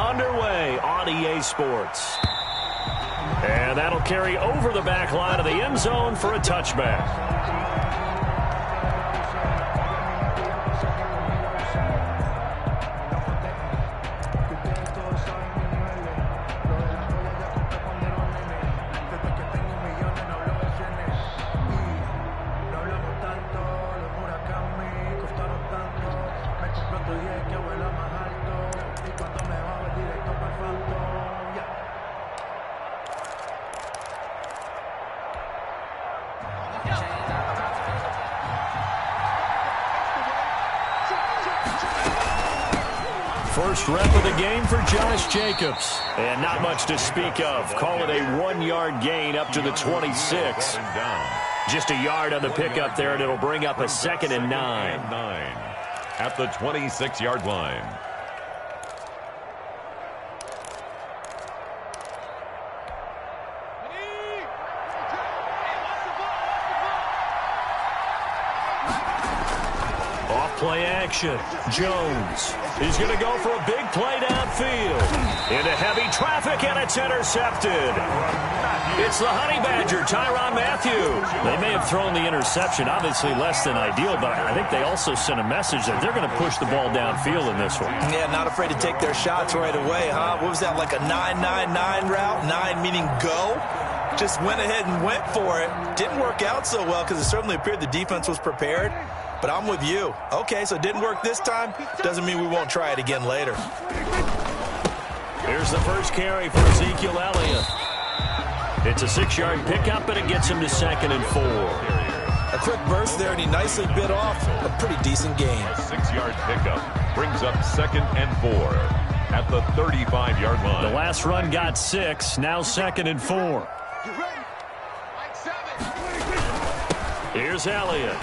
underway on EA Sports. And that'll carry over the back line of the end zone for a touchback. First rep of the game for Josh Jacobs. And not much to speak of. Call it a 1-yard gain up to the 26. Just a yard on the pickup there, and it'll bring up a 2nd and 9. At the 26-yard line. Play action. Jones is going to go for a big play downfield. Into heavy traffic, and it's intercepted. It's the Honey Badger, Tyrann Mathieu. They may have thrown the interception, obviously less than ideal, but I think they also sent a message that they're going to push the ball downfield in this one. Yeah, not afraid to take their shots right away, huh? What was that, like a 9-9-9 route? 9 meaning go? Just went ahead and went for it. Didn't work out so well because it certainly appeared the defense was prepared. But I'm with you. Okay, so it didn't work this time. Doesn't mean we won't try it again later. Here's the first carry for Ezekiel Elliott. It's a 6-yard pickup, and it gets him to 2nd and 4. A quick burst there, and he nicely bit off a pretty decent gain. A 6-yard pickup brings up 2nd and 4 at the 35-yard line. The last run got 6, now 2nd and 4. Here's Elliott.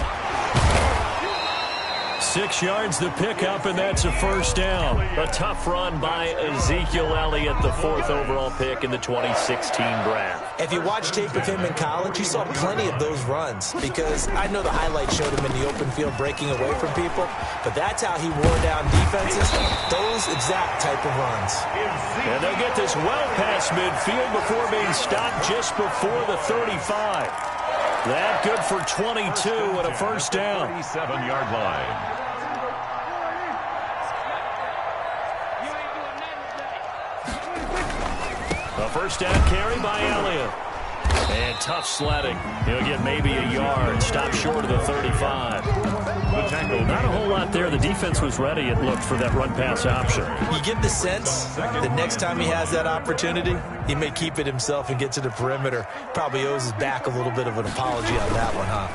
6 yards the pickup, and that's a first down. A tough run by Ezekiel Elliott, the 4th overall pick in the 2016 draft. If you watched tape of him in college, you saw plenty of those runs because I know the highlights showed him in the open field breaking away from people, but that's how he wore down defenses, those exact type of runs. And they'll get this well past midfield before being stopped just before the 35. That good for 22 and a first down. 37-yard line. A first down carry by Elliott. And tough sledding. He'll get maybe a yard. Stop short of the 35. Not a whole lot there. The defense was ready, it looked, for that run-pass option. You get the sense that next time he has that opportunity, he may keep it himself and get to the perimeter. Probably owes his back a little bit of an apology on that one, huh?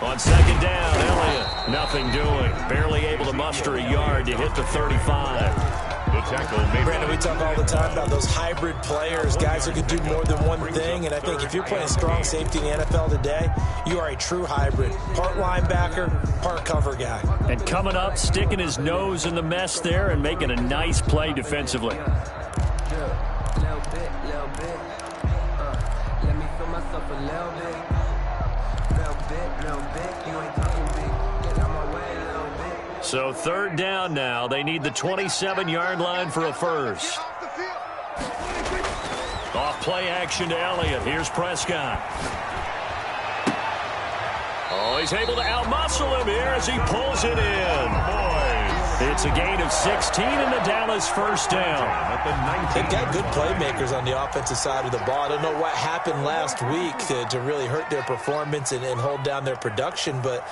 On 2nd down, Elliott, nothing doing. Barely able to muster a yard to hit the 35. Brandon, we talk all the time about those hybrid players, guys who can do more than one thing, and I think if you're playing strong safety in the NFL today, you are a true hybrid. Part linebacker, part cover guy. And coming up, sticking his nose in the mess there and making a nice play defensively. Little bit. Let me feel myself a little bit. You ain't talking big. Get out my way a little bit. So 3rd down now. They need the 27-yard line for a first. Off play action to Elliott. Here's Prescott. Oh, he's able to outmuscle him here as he pulls it in. It's a gain of 16 and the Dallas first down. They've got good playmakers on the offensive side of the ball. I don't know what happened last week to really hurt their performance and hold down their production, but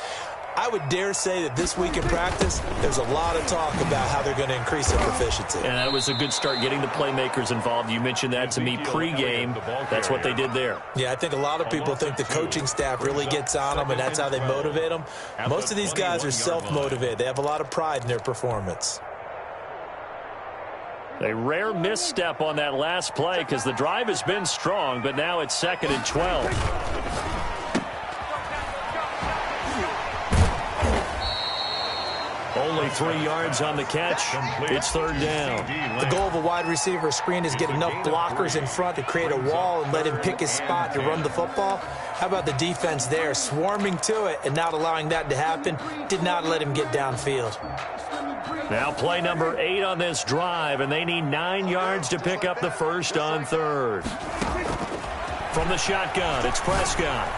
I would dare say that this week in practice, there's a lot of talk about how they're going to increase their proficiency. And that was a good start, getting the playmakers involved. You mentioned that to me pregame. That's what they did there. Yeah, I think a lot of people think the coaching staff really gets on them, and that's how they motivate them. Most of these guys are self-motivated. They have a lot of pride in their performance. A rare misstep on that last play because the drive has been strong, but now it's 2nd and 12. Only 3 yards on the catch. It's 3rd down. The goal of a wide receiver screen is get enough blockers in front to create a wall and let him pick his spot to run the football. How about the defense there, swarming to it and not allowing that to happen? Did not let him get downfield. Now play number 8 on this drive, and they need 9 yards to pick up the first on third. From the shotgun, it's Prescott.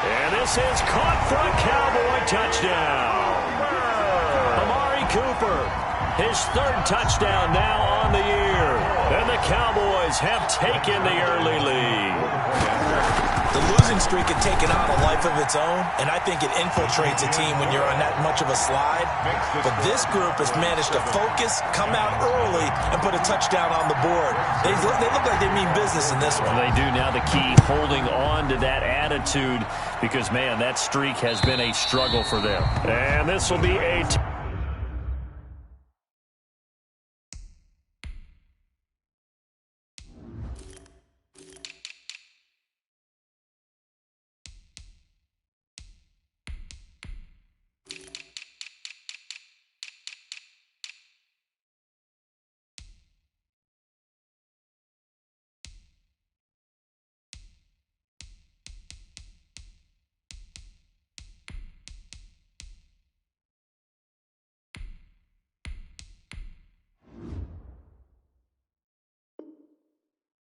And this is caught for a Cowboy touchdown. Amari Cooper, his 3rd touchdown now on the year. And the Cowboys have taken the early lead. The losing streak had taken on a life of its own, and I think it infiltrates a team when you're on that much of a slide. But this group has managed to focus, come out early, and put a touchdown on the board. They look like they mean business in this one. Well, they do. Now the key, holding on to that attitude, because, man, that streak has been a struggle for them. And this will be a...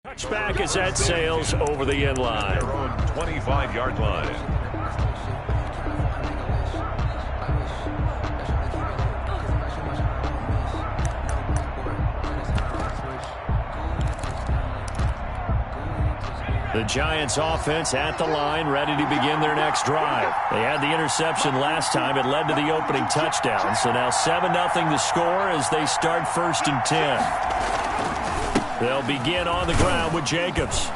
Touchback is at Sales over the end line. Their own 25-yard line. The Giants offense at the line, ready to begin their next drive. They had the interception last time. It led to the opening touchdown. So now 7-0 the score as they start 1st and 10. They'll begin on the ground with Jacobs.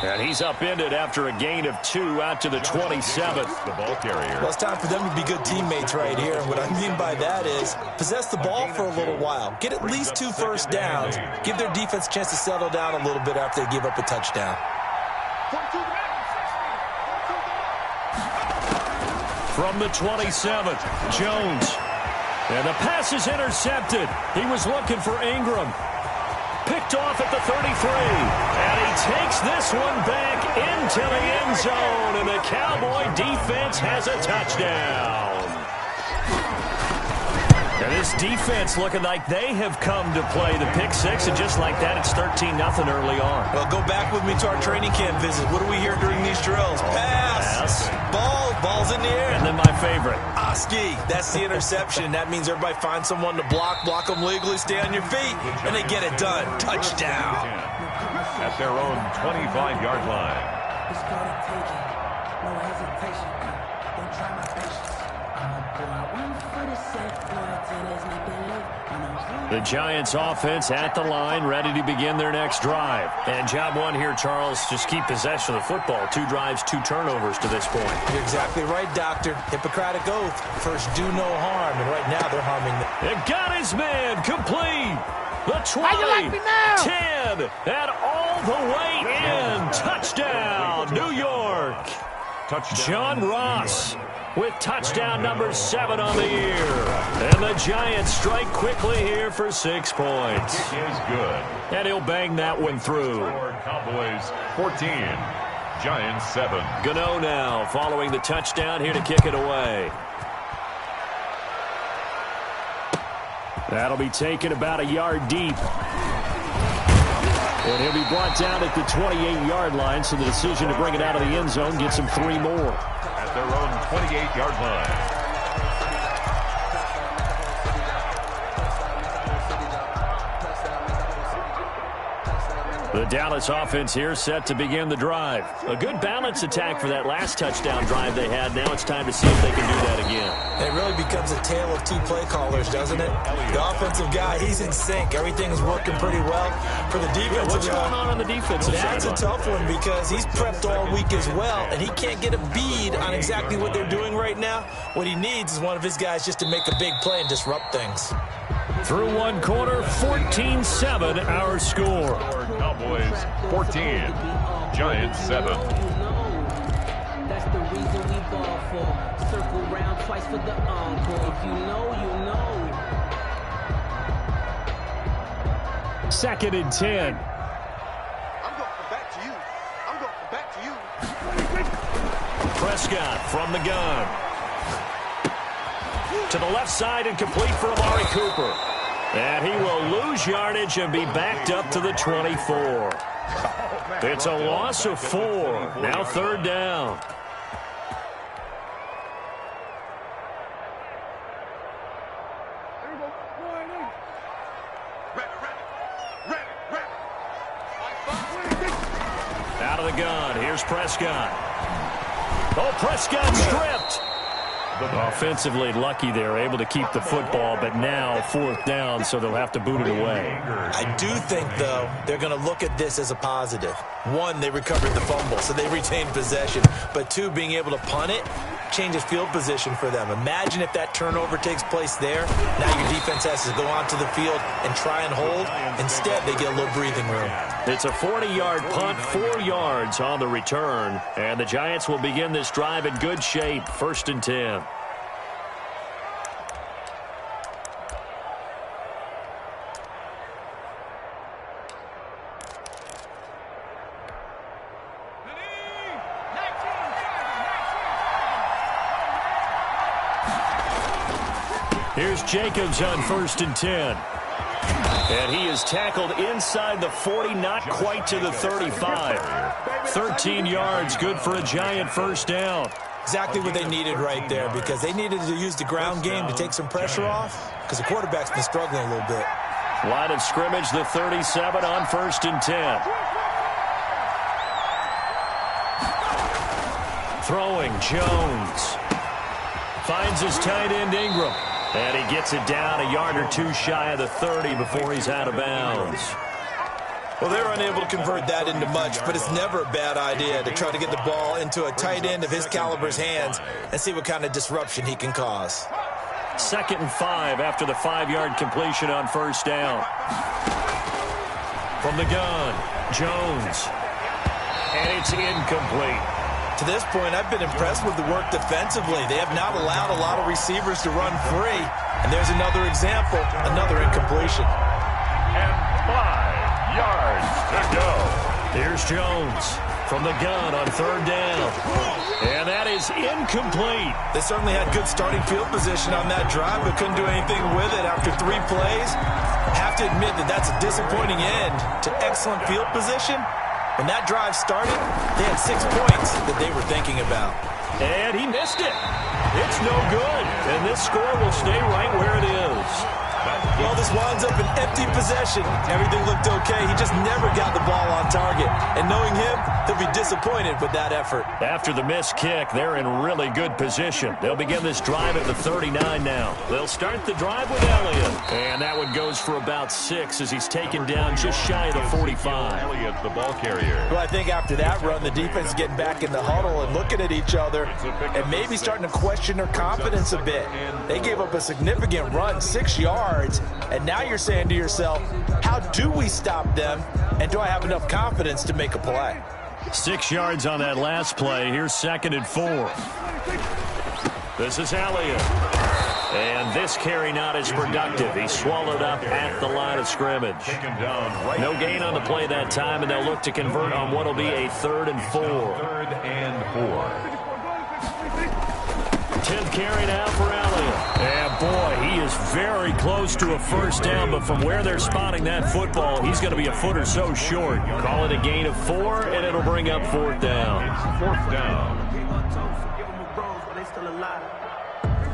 And he's upended after a gain of 2 out to the 27th. The ball carrier. Well, it's time for them to be good teammates right here. And what I mean by that is possess the ball for a little while. Get at least 2 first downs. Give their defense a chance to settle down a little bit after they give up a touchdown. From the 27th, Jones. And the pass is intercepted. He was looking for Ingram. Picked off at the 33. And he takes this one back into the end zone. And the Cowboy defense has a touchdown. And this defense looking like they have come to play the pick 6. And just like that, it's 13-0 early on. Well, go back with me to our training camp visit. What do we hear during these drills? Pass. Ball's in the air. And then my favorite. Oski. That's the interception. That means everybody finds someone to block them legally, stay on your feet, and they get it done. Touchdown. At their own 25-yard line. It's called a taking. No hesitation. Don't try my patience. I'm a boy. 1 foot is set. Boy, till there's nothing left. The Giants offense at the line, ready to begin their next drive. And job 1 here, Charles, just keep possession of the football. 2 drives, 2 turnovers to this point. You're exactly right, Doctor. Hippocratic oath. First, do no harm. And right now, they're harming them. It got his man complete. The 20, how you like me now? 10, and all the way in. Touchdown, New York. Touchdown. John Ross with touchdown number 7 on the year. And the Giants strike quickly here for 6 points. Kick is good. And he'll bang that one through. Score, Cowboys 14, Giants 7. Gano now following the touchdown here to kick it away. That'll be taken about a yard deep. And he'll be brought down at the 28-yard line, so the decision to bring it out of the end zone gets him 3 more. At their own 28-yard line. The Dallas offense here set to begin the drive. A good balance attack for that last touchdown drive they had. Now it's time to see if they can do that again. It really becomes a tale of 2 play callers, doesn't it? The offensive guy, he's in sync. Everything's working pretty well. For the defensive What's going on the defensive side? That's a tough one because he's prepped all week as well, and he can't get a bead on exactly what they're doing right now. What he needs is one of his guys just to make a big play and disrupt things. Through 1 quarter, 14-7 our score. Cowboys 14, Giants 7. That's the reason we ball for. Circle round twice for the encore. If you know, you know. 2nd and 10. I'm going back to you. I'm going back to you. Prescott from the gun. To the left side and complete for Amari Cooper. And he will lose yardage and be backed up to the 24. It's a loss of 4. Now 3rd down. Out of the gun. Here's Prescott. Oh, Prescott stripped. Offensively lucky they're able to keep the football, but now 4th down, so they'll have to boot it away. I do think, though, they're going to look at this as a positive. 1, they recovered the fumble, so they retained possession. But 2, being able to punt it changes field position for them. Imagine if that turnover takes place there. Now your defense has to go onto the field and try and hold. Instead, they get a little breathing room. It's a 40-yard punt, 4 yards on the return. And the Giants will begin this drive in good shape, 1st and 10. Here's Jacobs on 1st and 10. And he is tackled inside the 40, not quite to the 35. 13 yards, good for a Giant 1st down. Exactly what they needed right there, because they needed to use the ground game to take some pressure off, because the quarterback's been struggling a little bit. Line of scrimmage, the 37 on 1st and 10. Throwing, Jones. Finds his tight end, Ingram. And he gets it down a yard or 2 shy of the 30 before he's out of bounds. Well, they're unable to convert that into much, but it's never a bad idea to try to get the ball into a tight end of his caliber's hands and see what kind of disruption he can cause. 2nd and 5 after the 5-yard completion on 1st down. From the gun, Jones. And it's incomplete. To this point, I've been impressed with the work defensively. They have not allowed a lot of receivers to run free. And there's another example, another incompletion. And 5 yards to go. Here's Jones from the gun on 3rd down. And that is incomplete. They certainly had good starting field position on that drive, but couldn't do anything with it after 3 plays. Have to admit that that's a disappointing end to excellent field position. When that drive started, they had 6 points that they were thinking about. And he missed it. It's no good. And this score will stay right where it is. Well, this winds up an empty possession. Everything looked okay. He just never got the ball on target. And knowing him, he'll be disappointed with that effort. After the missed kick, they're in really good position. They'll begin this drive at the 39 now. They'll start the drive with Elliott. And that one goes for about 6 as he's taken down just shy of the 45. Elliott, the ball carrier. Well, I think after that run, the defense is getting back in the huddle and looking at each other and maybe starting to question their confidence a bit. They gave up a significant run, 6 yards, and now you're saying to yourself, how do we stop them, and do I have enough confidence to make a play? 6 yards on that last play. Here's 2nd and 4. This is Elliott. And this carry not as productive. He's swallowed up at the line of scrimmage. No gain on the play that time, and they'll look to convert on what will be a 3rd and 4. 3rd and 4. 10th carry now for Elliott. And boy, he is very close to a 1st down, but from where they're spotting that football, he's going to be a foot or so short. Call it a gain of 4, and it'll bring up 4th down. 4th down.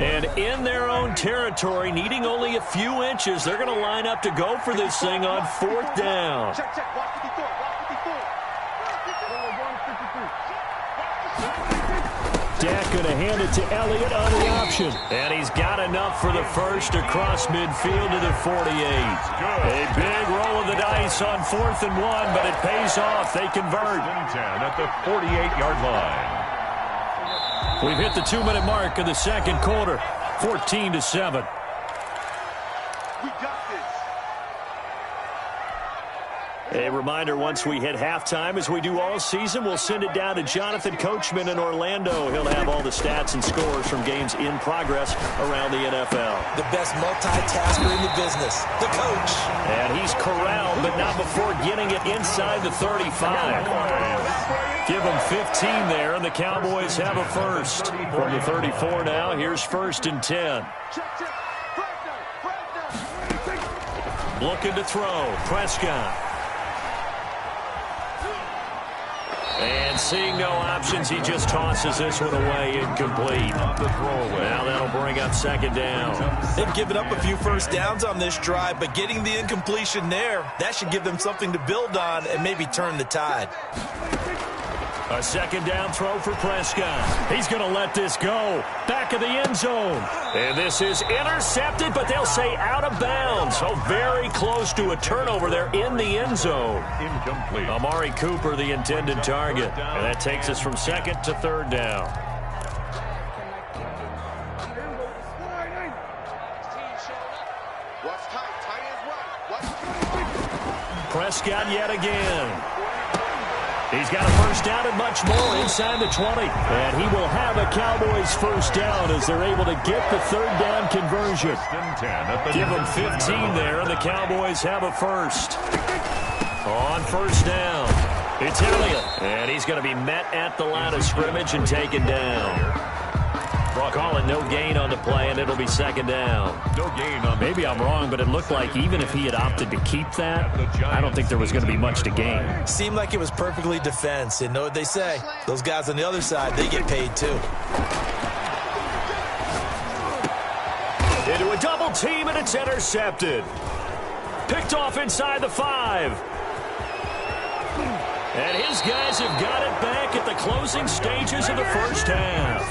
And in their own territory, needing only a few inches, they're going to line up to go for this thing on 4th down. Check, watch 54, watch 54. Dak going to hand it to Elliott on the option. And he's got enough for the first across midfield to the 48. A big roll of the dice on 4th and 1, but it pays off. They convert. At the 48-yard line. We've hit the 2-minute mark of the 2nd quarter, 14-7. We got this. A reminder, once we hit halftime, as we do all season, we'll send it down to Jonathan Coachman in Orlando. He'll have all the stats and scores from games in progress around the NFL. The best multitasker in the business, the coach. And he's corralled but not before getting it inside the 35. Give them 15 there, and the Cowboys have a first. From the 34 now, here's 1st and 10. Looking to throw. Prescott. And seeing no options, he just tosses this one away, incomplete. Now that'll bring up 2nd down. They've given up a few first downs on this drive, but getting the incompletion there, that should give them something to build on and maybe turn the tide. A 2nd down throw for Prescott. He's going to let this go. Back of the end zone. And this is intercepted, but they'll say out of bounds. So very close to a turnover there in the end zone. Incomplete. Amari Cooper, the intended target. And that takes us from 2nd to 3rd down. Prescott yet again. He's got a first down and much more inside the 20. And he will have a Cowboys first down as they're able to get the 3rd down conversion. Give them 15 there, and the Cowboys have a first. On 1st down, it's Elliott. And he's going to be met at the line of scrimmage and taken down. Calling no gain on the play, and it'll be 2nd down. No gain on the Maybe I'm wrong, but it looked like even if he had opted to keep that, I don't think there was going to be much to gain. Seemed like it was perfectly defense. And know what they say? Those guys on the other side, they get paid too. Into a double team, and it's intercepted. Picked off inside the 5. And his guys have got it back at the closing stages of the first half.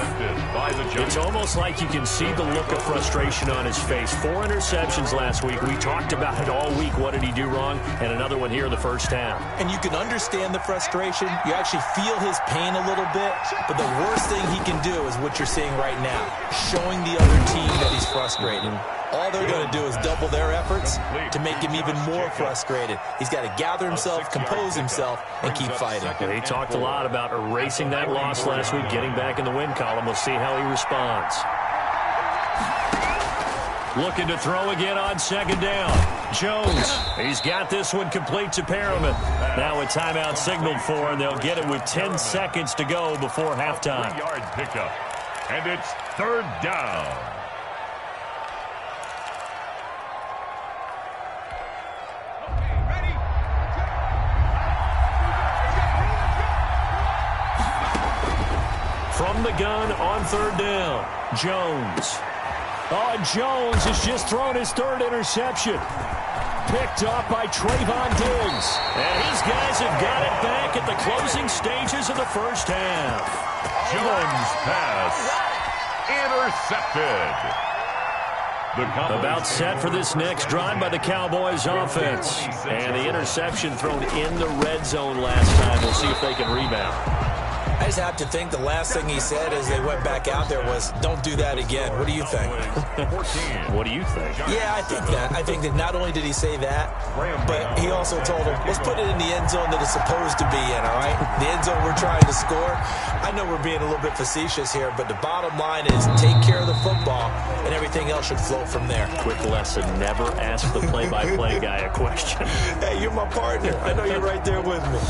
It's almost like you can see the look of frustration on his face. 4 interceptions last week. We talked about it all week. What did he do wrong? And another one here in the first half. And you can understand the frustration. You actually feel his pain a little bit. But the worst thing he can do is what you're seeing right now, showing the other team that he's frustrated. All they're going to do is double their efforts to make him even more frustrated. He's got to gather himself, compose himself, and keep fighting. He talked a lot about erasing that loss last week, getting back in the win column. We'll see how he responds. Looking to throw again on 2nd down. Jones, he's got this one complete to Perriman. Now a timeout signaled for, and they'll get it with 10 seconds to go before halftime. 3-yard pickup, and it's 3rd down. From the gun on 3rd down, Jones. Oh, and Jones has just thrown his 3rd interception. Picked up by Trayvon Diggs. And his guys have got it back at the closing stages of the first half. Jones pass intercepted. About set for this next drive by the Cowboys offense. And the interception thrown in the red zone last time. We'll see if they can rebound. I just have to think the last thing he said as they went back out there was, don't do that again. What do you think? What do you think? Yeah, I think that. I think that not only did he say that, but he also told him, let's put it in the end zone that it's supposed to be in, all right? The end zone we're trying to score. I know we're being a little bit facetious here, but the bottom line is take care of the football, and everything else should flow from there. Quick lesson, never ask the play-by-play guy a question. Hey, you're my partner. I know you're right there with me.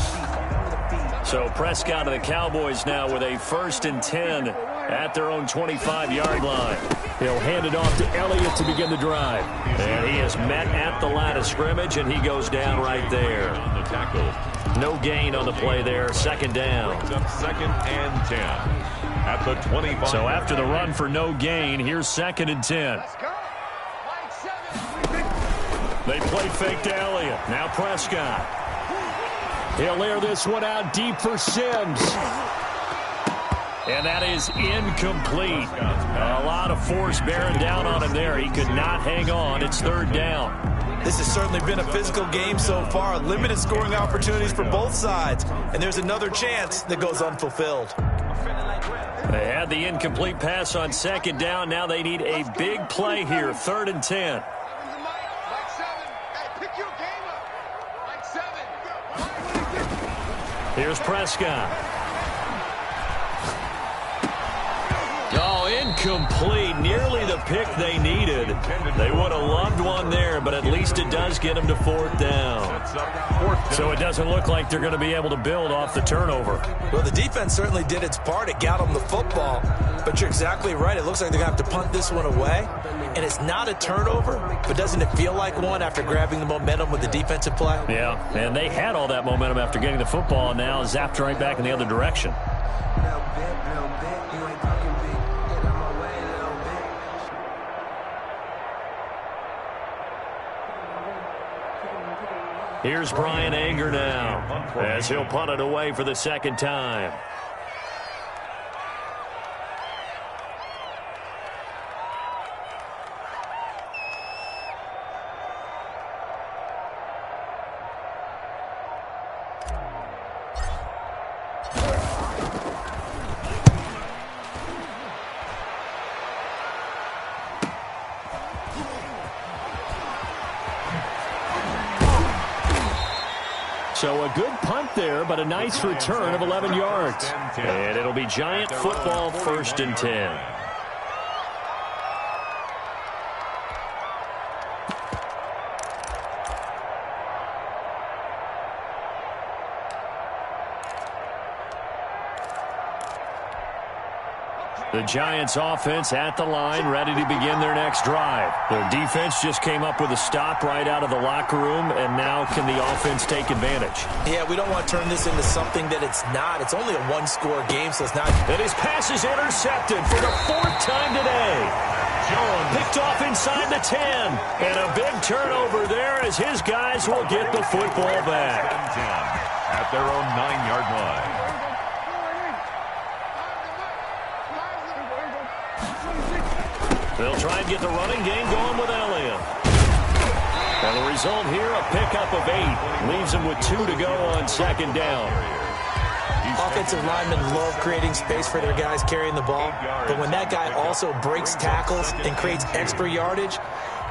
So Prescott and the Cowboys now with a 1st and 10 at their own 25-yard line. He'll hand it off to Elliott to begin the drive. And he is met at the line of scrimmage, and he goes down right there. No gain on the play there. 2nd down. 2nd and 10 at the 25. So after the run for no gain, here's 2nd and 10. They play fake to Elliott. Now Prescott. He'll air this one out deep for Sims. And that is incomplete. A lot of force bearing down on him there. He could not hang on. It's 3rd down. This has certainly been a physical game so far. Limited scoring opportunities for both sides. And there's another chance that goes unfulfilled. They had the incomplete pass on 2nd down. Now they need a big play here. 3rd and 10. Here's Prescott. Oh, incomplete. Nearly the pick they needed. They would have loved one there, but at least it does get them to 4th down. sets up 4th down. So it doesn't look like they're going to be able to build off the turnover. Well, the defense certainly did its part. It got them the football. But you're exactly right. It looks like they're going to have to punt this one away. And it's not a turnover, but doesn't it feel like one after grabbing the momentum with the defensive play? Yeah, and they had all that momentum after getting the football, and now zapped right back in the other direction. Here's Brian Anger now, as he'll punt it away for the second time. So a good punt there, but a nice return of 11 yards. And it'll be Giant football, 1st and 10. The Giants offense at the line, ready to begin their next drive. Their defense just came up with a stop right out of the locker room, and now can the offense take advantage? Yeah, we don't want to turn this into something that it's not. It's only a one-score game, so it's not. And his pass is intercepted for the 4th time today. Jones picked off inside the 10. And a big turnover there as his guys will get the football back. At their own 9-yard line. They'll try and get the running game going with Elliott. And the result here, a pickup of 8. Leaves him with 2 to go on 2nd down. Offensive linemen love creating space for their guys carrying the ball. But when that guy also breaks tackles and creates extra yardage,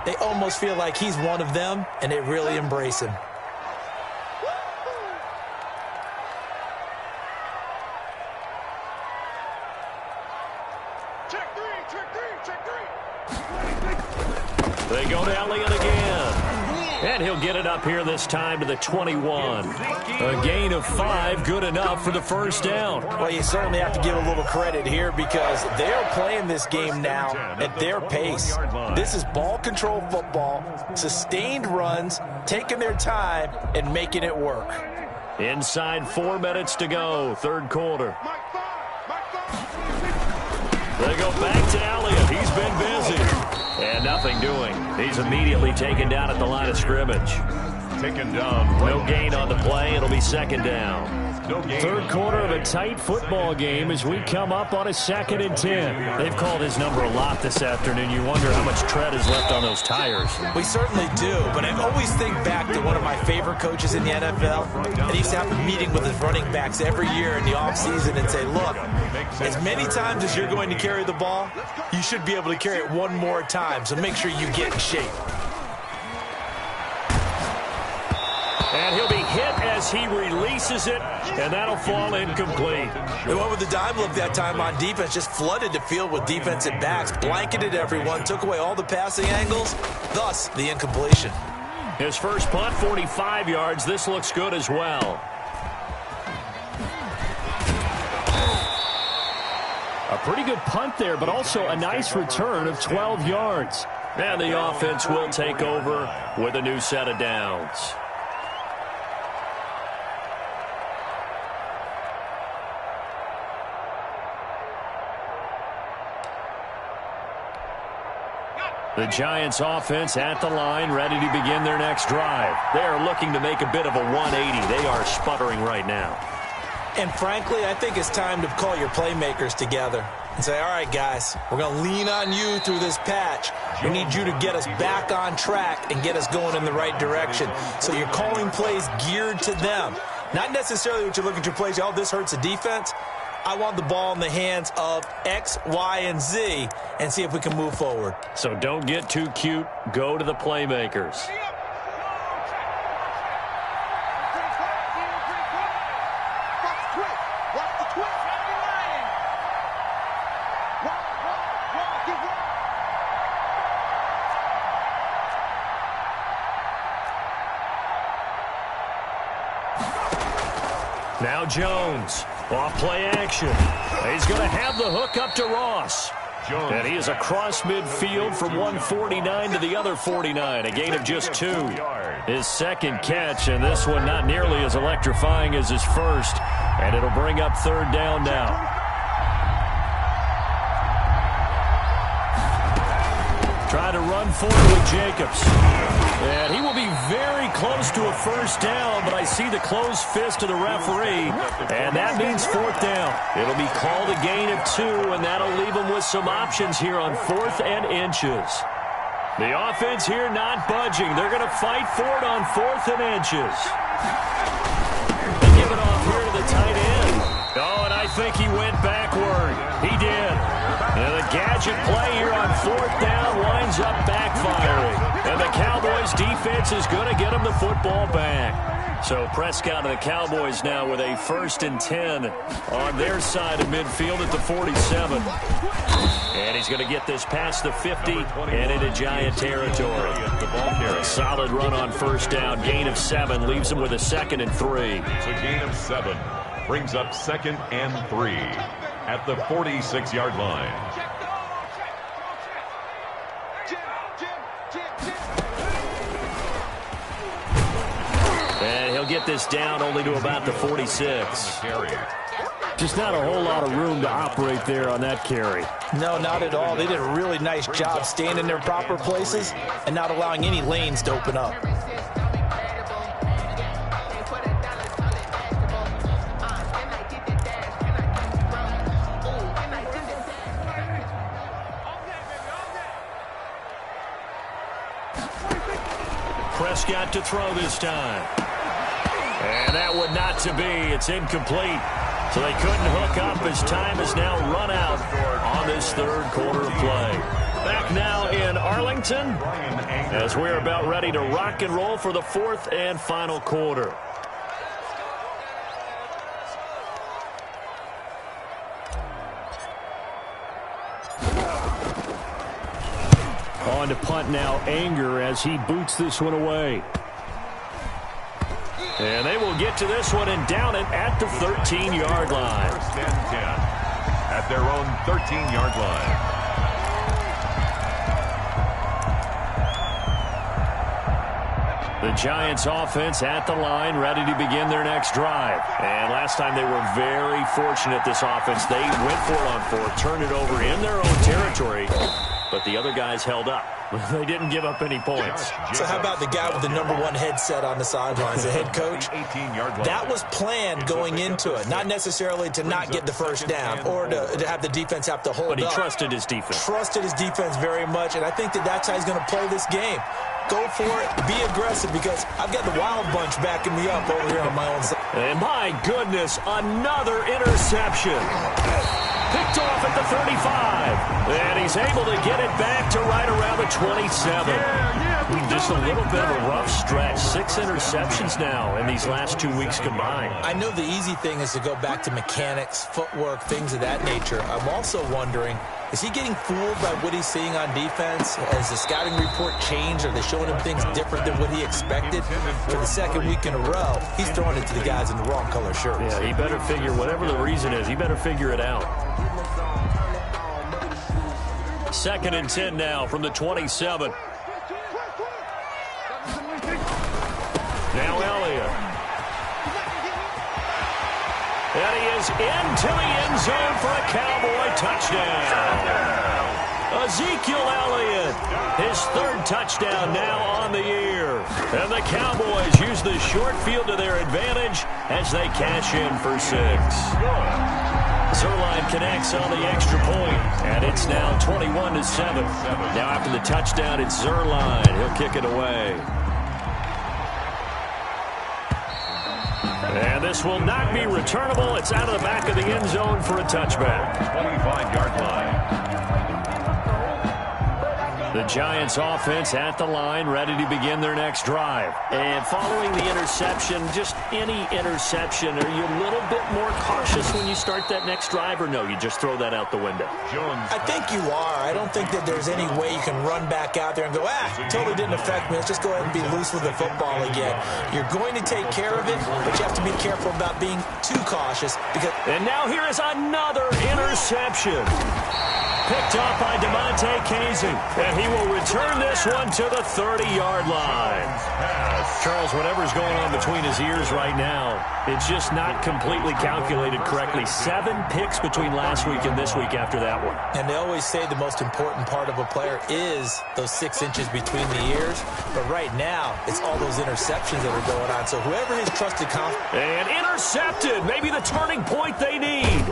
they almost feel like he's one of them, and they really embrace him. They go to Elliott again. And he'll get it up here this time to the 21. A gain of 5, good enough for the 1st down. Well, you certainly have to give a little credit here because they're playing this game now at their pace. This is ball control football, sustained runs, taking their time, and making it work. Inside 4 minutes to go, 3rd quarter. They go back to Elliott. He's been busy. And nothing doing. He's immediately taken down at the line of scrimmage. Taken down. No gain on the play. It'll be 2nd down. 3rd quarter of a tight football game as we come up on a 2nd and 10. They've called his number a lot this afternoon. You wonder how much tread is left on those tires. We certainly do, but I always think back to one of my favorite coaches in the NFL. And he used to have a meeting with his running backs every year in the offseason and say, look, as many times as you're going to carry the ball, you should be able to carry it one more time, so make sure you get in shape. And he'll be hit as he releases it, and that'll fall incomplete. They went with the dime look that time on defense, just flooded the field with defensive backs, blanketed everyone, took away all the passing angles, thus the incompletion. His first punt, 45 yards. This looks good as well. A pretty good punt there, but also a nice return of 12 yards. And the offense will take over with a new set of downs. The Giants offense at the line, ready to begin their next drive. They are looking to make a bit of a 180. They are sputtering right now. And frankly, I think it's time to call your playmakers together and say, all right, guys, we're going to lean on you through this patch. We need you to get us back on track and get us going in the right direction. So you're calling plays geared to them. Not necessarily what you look at your plays, oh, this hurts the defense. I want the ball in the hands of X, Y, and Z and see if we can move forward. So don't get too cute. Go to the playmakers. Now Jones, off play action. He's going to have the hook up to Ross. And he is across midfield from 149 to the other 49, a gain of just 2. His second catch, and this one not nearly as electrifying as his first. And it'll bring up third down now. Try to run forward with Jacobs. And he will be very close to a first down, but I see the closed fist of the referee, and that means fourth down. It'll be called a gain of 2, and that'll leave them with some options here on 4th and inches. The offense here not budging. They're going to fight for it on 4th and inches. They give it off here to the tight end. Oh, and I think he went backward. He did. And the gadget play here on 4th down winds up backfiring. And the Cowboys defense is going to get them the football back. So Prescott and the Cowboys now with a 1st and 10 on their side of midfield at the 47. And he's going to get this past the 50 and into Giant territory. A solid run on 1st down. Gain of 7 leaves him with a 2nd and 3. It's a gain of 7. Brings up 2nd and 3 at the 46-yard line. And he'll get this down only to about the 46. Just not a whole lot of room to operate there on that carry. No, not at all. They did a really nice job staying in their proper places and not allowing any lanes to open up. Prescott to throw this time. And that would not to be. It's incomplete. So they couldn't hook up as time is now run out on this 3rd quarter of play. Back now in Arlington as we're about ready to rock and roll for the 4th and final quarter. On to punt now, Anger, as he boots this one away. And they will get to this one and down it at the 13-yard line. 1st and 10 at their own 13-yard line. The Giants offense at the line, ready to begin their next drive. And last time they were very fortunate, this offense. They went for it on 4th, turned it over in their own territory, but the other guys held up. They didn't give up any points. So how about the guy with the #1 headset on the sidelines, the head coach? That was planned going into it, not necessarily to not get the first down or to have the defense have to hold up. But he trusted his defense. Trusted his defense very much, and I think that's how he's going to play this game. Go for it, be aggressive, because I've got the Wild Bunch backing me up over here on my own side. And my goodness, another interception. Picked off at the 35. And he's able to get it back to right around the 27. Just a little bit of a rough stretch. 6 interceptions now in these last 2 weeks combined. I know the easy thing is to go back to mechanics, footwork, things of that nature. I'm also wondering, is he getting fooled by what he's seeing on defense? Has the scouting report changed? Are they showing him things different than what he expected? For the 2nd week in a row, he's throwing it to the guys in the wrong color shirts. Yeah, he better figure, whatever the reason is, he better figure it out. 2nd and 10 now from the 27. Now Elliott. And he is into the end zone for a Cowboy touchdown. Ezekiel Elliott, his 3rd touchdown now on the year. And the Cowboys use the short field to their advantage as they cash in for 6. Zerline connects on the extra point, and it's now 21-7. Now after the touchdown, it's Zerline. He'll kick it away. And this will not be returnable. It's out of the back of the end zone for a touchback. 25-yard line. The Giants offense at the line, ready to begin their next drive. And following the interception, just any interception, are you a little bit more cautious when you start that next drive, or no, you just throw that out the window? I think you are. I don't think that there's any way you can run back out there and go, totally didn't affect me. Let's just go ahead and be loose with the football again. You're going to take care of it, but you have to be careful about being too cautious. And now here is another interception. Picked off by DeMonte Casey, and he will return this one to the 30-yard line. Charles, whatever's going on between his ears right now, it's just not completely calculated correctly. 7 picks between last week and this week after that one. And they always say the most important part of a player is those 6 inches between the ears. But right now, it's all those interceptions that are going on. So whoever his trusted and intercepted. Maybe the turning point they need.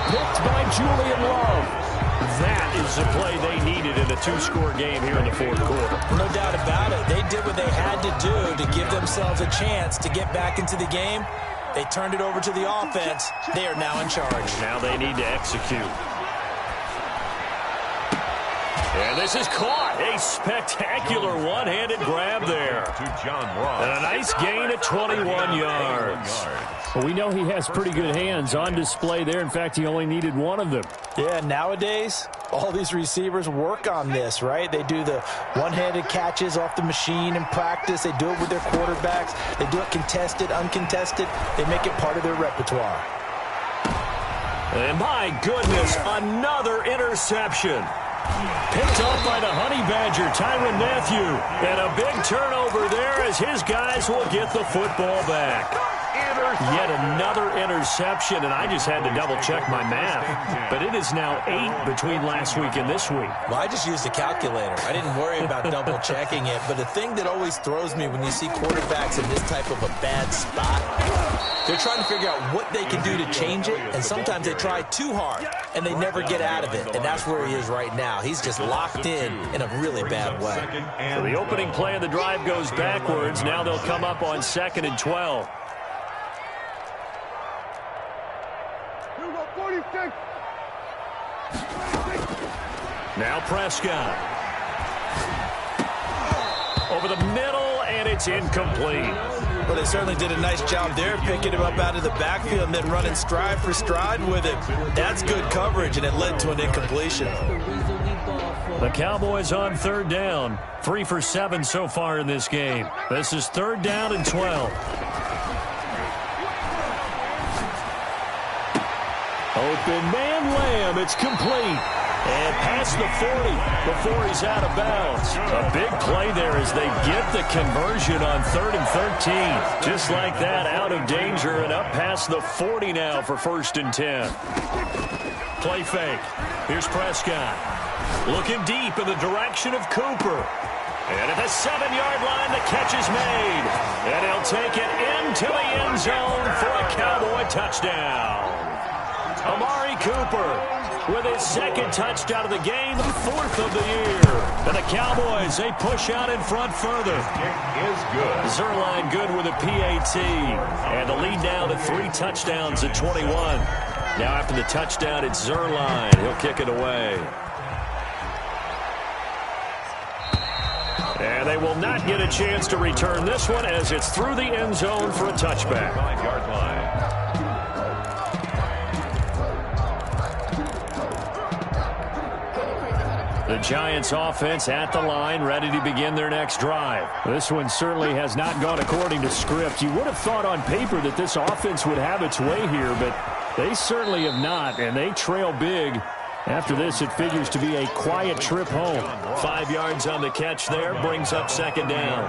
Picked by Julian Love. That is the play they needed in a 2-score game here in the fourth quarter. No doubt about it. They did what they had to do to give themselves a chance to get back into the game. They turned it over to the offense. They are now in charge. Now they need to execute. And this is caught. A spectacular one-handed grab there. And a nice gain of 21 yards. Well, we know he has pretty good hands on display there. In fact, he only needed one of them. Yeah, nowadays, all these receivers work on this, right? They do the one-handed catches off the machine in practice. They do it with their quarterbacks. They do it contested, uncontested. They make it part of their repertoire. And my goodness, another interception. Picked off by the Honey Badger, Tyrann Mathieu. And a big turnover there as his guys will get the football back. Yet another interception, and I just had to double-check my math. But it is now 8 between last week and this week. Well, I just used a calculator. I didn't worry about double-checking it. But the thing that always throws me when you see quarterbacks in this type of a bad spot, they're trying to figure out what they can do to change it, and sometimes they try too hard, and they never get out of it. And that's where he is right now. He's just locked in a really bad way. So the opening play of the drive goes backwards. Now they'll come up on 2nd and 12. Now Prescott. Over the middle, and it's incomplete. Well, they certainly did a nice job there, picking him up out of the backfield and then running stride for stride with it. That's good coverage, and it led to an incompletion. The Cowboys on 3rd down. 3 for 7 so far in this game. This is 3rd down and 12. Open man Lamb. It's complete. And past the 40 before he's out of bounds. A big play there as they get the conversion on 3rd and 13. Just like that, out of danger and up past the 40 now for 1st and 10. Play fake. Here's Prescott. Looking deep in the direction of Cooper. And at the 7-yard line, the catch is made. And he'll take it into the end zone for a Cowboy touchdown. Amari Cooper with his 2nd touchdown of the game, the 4th of the year. And the Cowboys, they push out in front further. Kick is good. Zuerlein good with a PAT. And the lead now to 3 touchdowns at 21. Now after the touchdown, it's Zuerlein. He'll kick it away. And they will not get a chance to return this one as it's through the end zone for a touchback. 5-yard line. The Giants offense at the line, ready to begin their next drive. This one certainly has not gone according to script. You would have thought on paper that this offense would have its way here, but they certainly have not, and they trail big. After this, it figures to be a quiet trip home. 5 yards on the catch there, brings up 2nd down.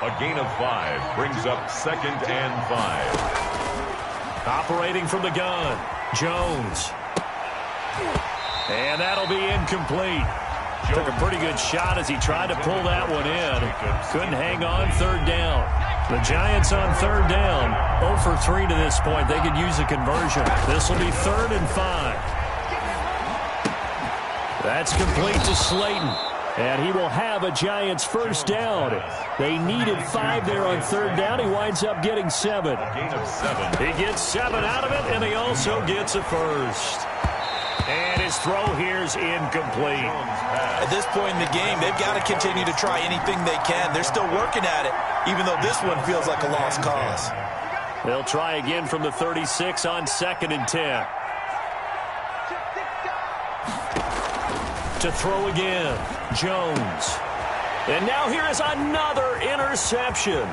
A gain of 5 brings up 2nd and 5. Operating from the gun, Jones. And that'll be incomplete. Took a pretty good shot as he tried to pull that one in. Couldn't hang on 3rd down. The Giants on 3rd down. 0 for 3 to this point. They could use a conversion. This will be 3rd and 5. That's complete to Slayton. And he will have a Giants 1st down. They needed 5 there on 3rd down. He winds up getting 7. A gain of 7. He gets 7 out of it, and he also gets a 1st. And his throw here's incomplete. At this point in the game, they've got to continue to try anything they can. They're still working at it, even though this one feels like a lost cause. They'll try again from the 36 on 2nd and 10. To throw again, Jones. And now here is another interception.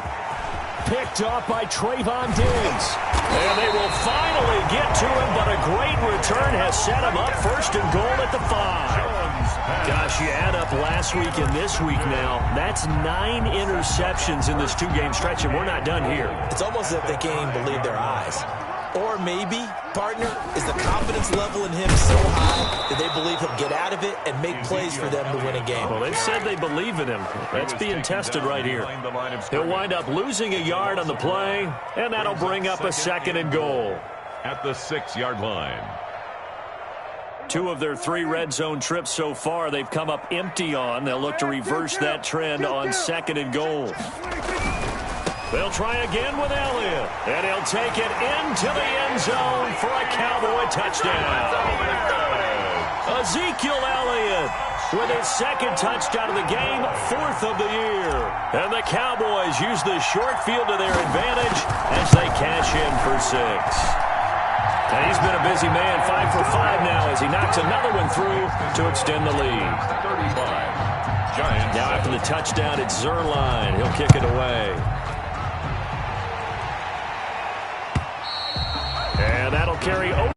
Picked off by Trayvon Diggs. And they will finally get to him, but a great return has set him up 1st and goal at the 5. Gosh, you add up last week and this week now. That's 9 interceptions in this 2-game stretch, and we're not done here. It's almost as if they can't even believe their eyes. Or maybe, partner, is the confidence level in him so high that they believe he'll get out of it and make plays for them to win a game. Well, they've said they believe in him. That's being tested right here. He'll wind up losing a yard on the play, and that'll bring up a 2nd and goal. At the 6-yard line. 2 of their 3 red zone trips so far, they've come up empty on. They'll look to reverse that trend on 2nd and goal. They'll try again with Elliott, and he'll take it into the end zone for a Cowboy touchdown. Ezekiel Elliott with his 2nd touchdown of the game, 4th of the year. And the Cowboys use the short field to their advantage as they cash in for 6. And he's been a busy man, 5 for 5 now as he knocks another one through to extend the lead. 35. Giants. Now after the touchdown, it's Zerline. He'll kick it away. And that'll carry over.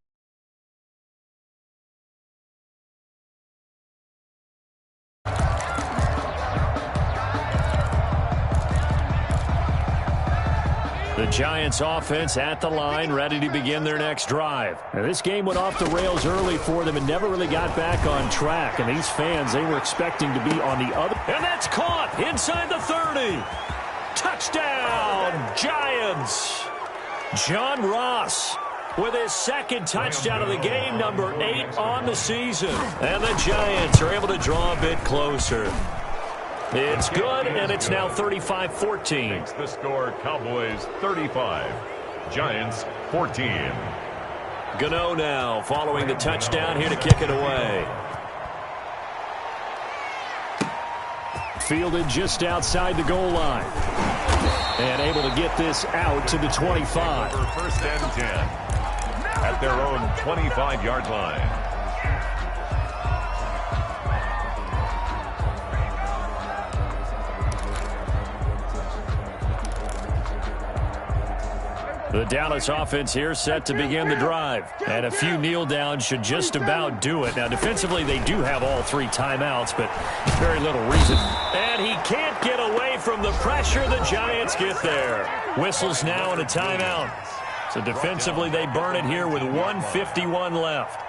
The Giants offense at the line, ready to begin their next drive. Now, this game went off the rails early for them and never really got back on track. And these fans, they were expecting to be on the other. And that's caught inside the 30. Touchdown, Giants. John Ross with his 2nd touchdown of the game, number 8 on the season. And the Giants are able to draw a bit closer. It's good, and it's now 35-14. The score, Cowboys 35, Giants 14. Gano now following the touchdown here to kick it away. Fielded just outside the goal line. And able to get this out to the 25. 1st and 10 at their own 25-yard line. The Dallas offense here set to begin the drive. And a few kneel downs should just about do it. Now, defensively, they do have all 3 timeouts, but very little reason. And he can't get away from the pressure. The Giants get there. Whistles now and a timeout. So defensively, they burn it here with 1:51 left.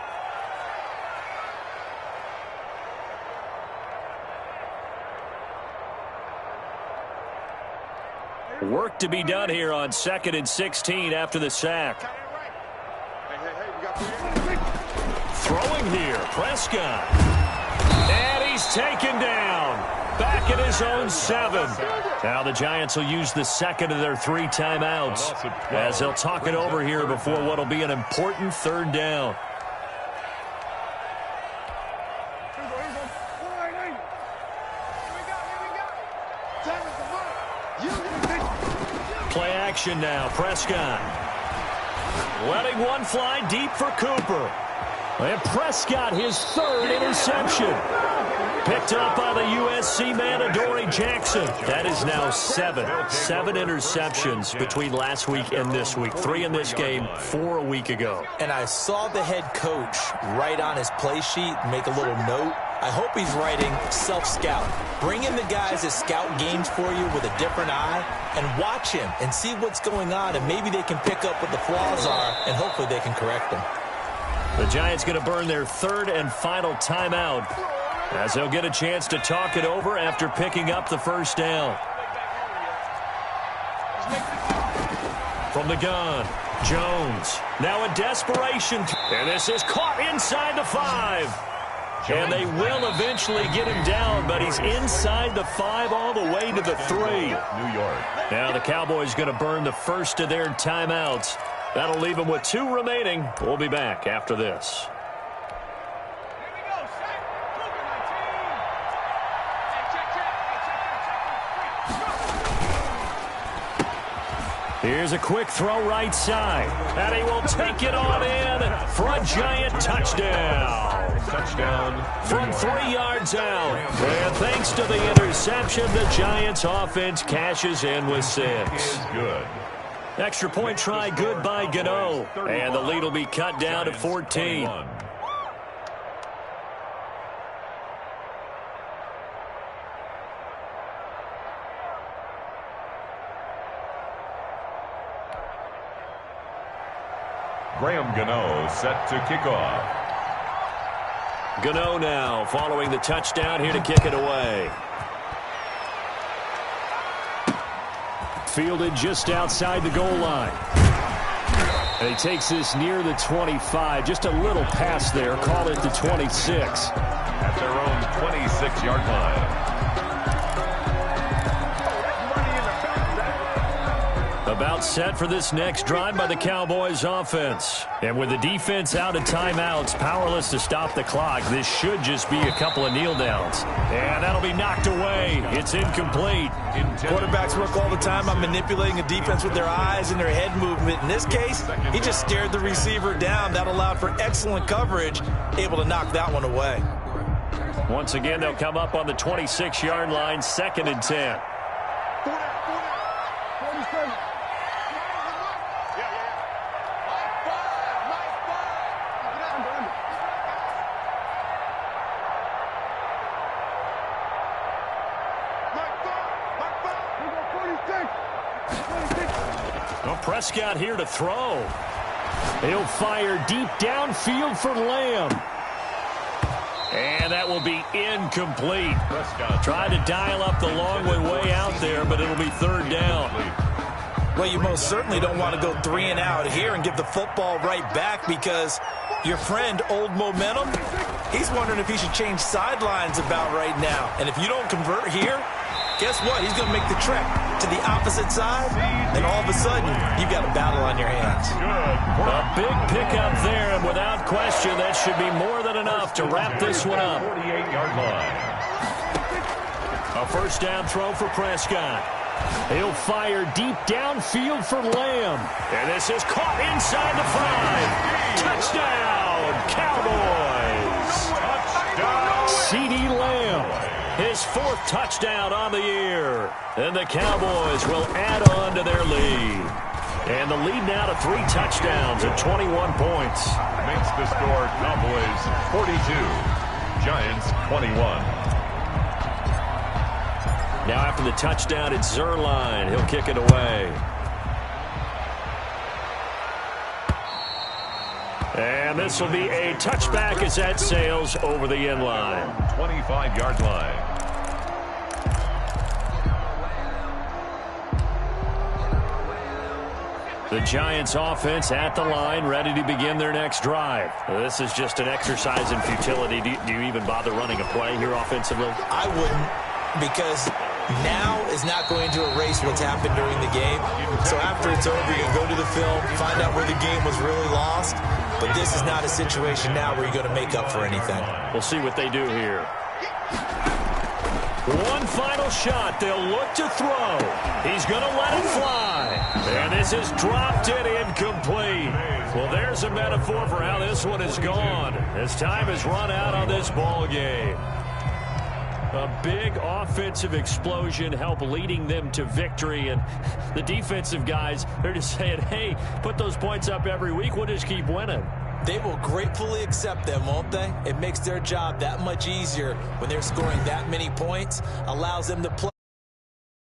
Work to be done here on 2nd and 16 after the sack. Throwing here, Prescott. And he's taken down. Back at his own 7. Now the Giants will use the 2nd of their 3 timeouts as they'll talk it over here before what will be an important 3rd down. Play action now. Prescott letting one fly deep for Cooper. And Prescott, his 3rd interception. Picked up by the USC man, Adoree Jackson. That is now 7. 7 interceptions between last week and this week. 3 in this game, 4 a week ago. And I saw the head coach write on his play sheet, make a little note. I hope he's writing self-scout. Bring in the guys that scout games for you with a different eye and watch him and see what's going on, and maybe they can pick up what the flaws are, and hopefully they can correct them. The Giants going to burn their 3rd and final timeout as they'll get a chance to talk it over after picking up the 1st down. From the gun, Jones. Now a desperation. And this is caught inside the 5. And they will eventually get him down, but he's inside the 5 all the way to the 3. New York. Now the Cowboys going to burn the 1st of their timeouts. That'll leave them with 2 remaining. We'll be back after this. Here's a quick throw right side. And he will take it on in for a Giant touchdown. Touchdown. From 3 yards out. And thanks to the interception, the Giants offense cashes in with 6. Is good. Extra point try good by Gano. And the lead will be cut down to 14. Graham Gano set to kick off. Gano now following the touchdown here to kick it away. Fielded just outside the goal line. And he takes this near the 25. Just a little pass there. Call it the 26. At their own 26-yard line. About set for this next drive by the Cowboys offense. And with the defense out of timeouts, powerless to stop the clock, this should just be a couple of kneel downs. And that'll be knocked away. It's incomplete. Quarterbacks work all the time on manipulating a defense with their eyes and their head movement. In this case, he just stared the receiver down. That allowed for excellent coverage, able to knock that one away. Once again, they'll come up on the 26-yard line, 2nd and 10. Prescott here to throw. He'll fire deep downfield for Lamb. And that will be incomplete. Prescott tried to dial up the long way out there, but it'll be 3rd down. Well, you most certainly don't want to go 3 and out here and give the football right back because your friend, Old Momentum, he's wondering if he should change sidelines about right now. And if you don't convert here, guess what? He's going to make the trek to the opposite side, and all of a sudden, you've got a battle on your hands. A big pickup there, and without question, that should be more than enough to wrap this one up. 48-yard line. A 1st down throw for Prescott. He'll fire deep downfield for Lamb. And this is caught inside the 5. Touchdown, Cowboys. Touchdown. CeeDee Lamb. His 4th touchdown on the year. And the Cowboys will add on to their lead. And the lead now to 3 touchdowns at 21 points. Makes the score Cowboys 42, Giants 21. Now after the touchdown, it's Zerline. He'll kick it away. And this will be a touchback as that sails over the end line. 25-yard line. The Giants offense at the line, ready to begin their next drive. This is just an exercise in futility. Do you even bother running a play here offensively? I wouldn't, because now is not going to erase what's happened during the game. So after it's over, you can go to the film, find out where the game was really lost. But this is not a situation now where you're going to make up for anything. We'll see what they do here. One final shot. They'll look to throw. He's going to let it fly. And this is dropped it incomplete. Well, there's a metaphor for how this one is gone. As time has run out on this ball game. A big offensive explosion help leading them to victory. And the defensive guys, they're just saying, hey, put those points up every week. We'll just keep winning. They will gratefully accept them, won't they? It makes their job that much easier when they're scoring that many points, allows them to play.